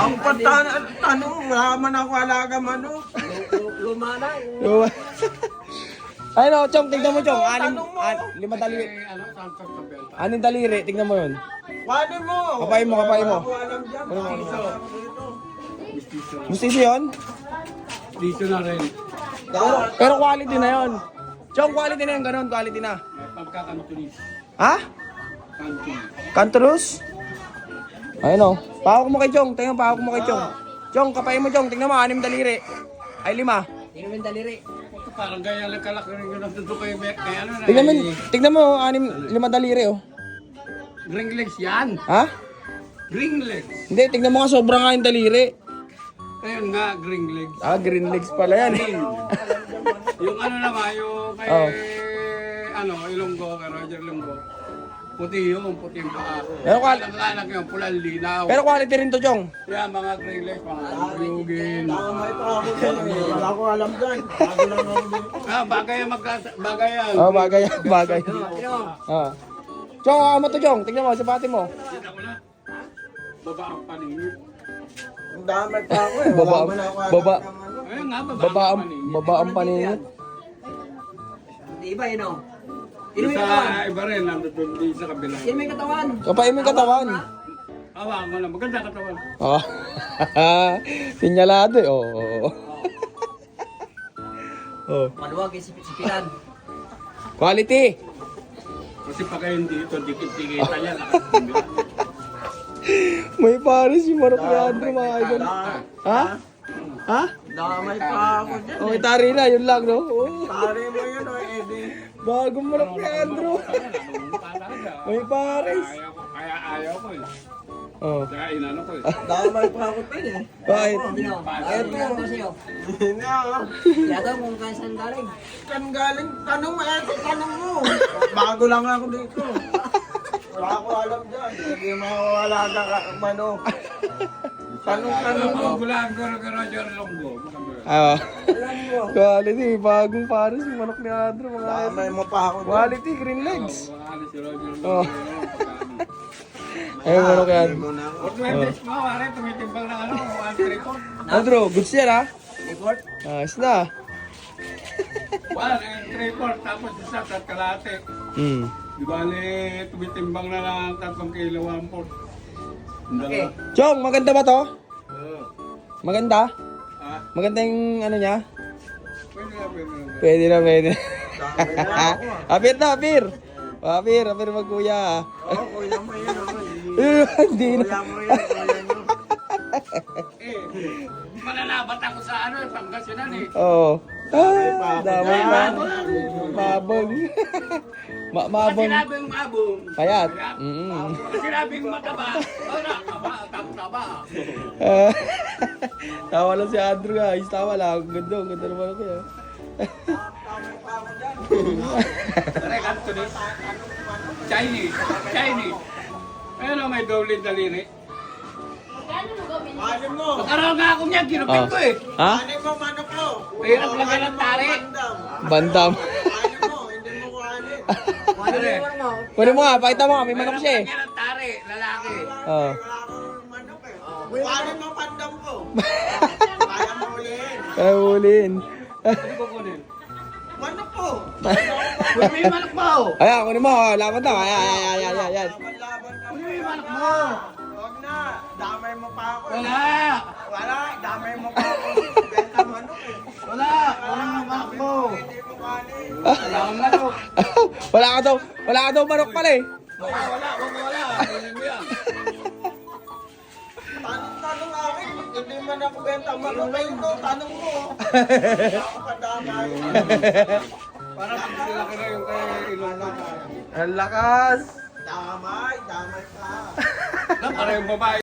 Ang tanong, wala man ako alaga manok. Lumana. Ay no, Chong, tignan mo Chong. Tanong mo. Lima daliri. Ano, Santos na Belta. Aning daliri, tignan mo yun. Paano mo? Kapain mo, kapain mo. Wala ko alam dyan. Mistiso. Mustiso yun? Dito na rin. Pero quality na yun. Chong, quality na yun, ganun, quality na. May pagkakantulis. Ha? Kantul. Cantorus? Ayun o. Pahawak mo kay Chong. Tingnan, pahawak mo kay Chong. Chong, kapain mo Chong. Tingnan mo, 6 daliri. Ay, 5. Tingnan mo yung daliri. Parang gaya lang kalaki rin yun. Nandito kayo kaya ano na. Tignan mo, 5 daliri oh. Green legs yan. Ha? Green legs. Hindi, tignan mo nga, sobrang nga yung daliri. Ayun nga, green legs. Ah, green legs pala yan. Yung ano naman, yung kay, Oh. ano, Ilonggo, kay Roger Ilonggo. Puti yung paa. Pero Anak yung pulang linaw. Pero quality rin to, Chong. Yan, mga green legs, mga yugin. May pa ako dyan eh. Wala ko alam dyan. Bago lang ako dito. Bagay yan, bagay yan. Oh, bagay yan, bagay. Ah. Chong, mo to, Chong. Tignan mo, sapatin mo. Kita ko na. Baba ang paningin. Ang dami pa ako eh. Baba, Wala man ako alam baba, ng manok. Ayun nga, baba ang paningin. Di ba yun o? Sa iba rin, nandun din sa kabila. Yan may katawan. Kapain mo yung katawan. Awa mo na, maganda katawan. Oh. Sinyalado eh. Oh. Oh. Maluwag yung sipilan. Quality. Kasi pag kayo dito, dikit-dikita yan. May pares yung Marok Leandro, mga idol. Ha? Ha? Damay pa ako dyan. Okay, tari na. Yun lang, no? Oh. Tari mo yun o, Eddie. Bagong Marok Leandro. May pares. Kaya ayaw ko eh. Oh. Kaya inano ko eh. Damay pa ako dyan eh. Bakit? Hindi o. Ayaw ko lang sa'yo. Hindi ako. Yata kung kaya saan galing. Kan galing, tanong mo, Eddie, tanong mo. Bago lang ako dito. Wala ko alam dyan. Hindi mo ako alaga manok. Tanong mo. Bulaan ko rin Roger Ilonggo. Ah. Alam mo. Quality. Bagong pares yung Marok Leandro, mga idol. Damay mo pa ako dyan. Quality, green legs. Ano si Roger Oh. Ilonggo. Ayun, Marok Hindi Leandro. mo na ako. Huwag mo yung mo, wari, tumitimbang na ano, anti-record. Andrew, goods yan ha? Report? Ayos na. Wala, anti-record, tapos isa, kalate. Hmm. Di ba, tumitimbang na lang 3 kilo, 1 port. Okay. Chong, maganda ba to? Maganda? Ah, Maganda yung ano niya? pwede na, pwede na. Pwede na, pwede. Damay na ako. Apir na, apir. Apir magkuya. Oo, kuya mo yun. Hindi na. Kuya mo yun, kuya nyo. Mananabat ako sa ano, Pangasinan eh. Oo. Ah, damay pa. Mabong. Pag Mabong. sinabing mabong, Payat. pag sinabing mataba, wala, taba. Tawa lang si Andrew guys. Tawa lang. Ganda naman ako yan. Direct Anthony. Chinese. Ayun o, may doble daliri. Ano mo? Magkaroon nga ako niya, ginupit ko eh. Ha? Ano mo, manok ko? Mahirap lang ng tari. Bandam. Bandam. Ano mo, hindi mo kuhanin. Kunin mo nga. Pakita mo nga. May manok siya eh. Lagyan ng tari, lalaki. Oo. Wala akong manok eh. Kuhanin mo bandam ko. Kaya mo ulihin. Kaya uliin. Ano ko kunin? Manok ko. Kunin mo yung manok mo. Ayan, kunin mo. Laban daw. Ayan. Laban-laban ka. Kunin mo yung manok mo. Huwag na. Damay mo pa ako. Wala. Wala. Damay mo pa ako. Benta manok eh. Wala. Kunin mo yung manok mo. Hindi mo kuhanin. Wala akong manok. Wala ka daw manok pala eh. Wala. Kunin mo yan. Tanong akin. Hindi man ako benta manok. Ayun ko, tanong mo. Ako kadamay. Para pagkilaki na yung kay Ilonggo. Ang lakas. Damay pa. Para yung babae.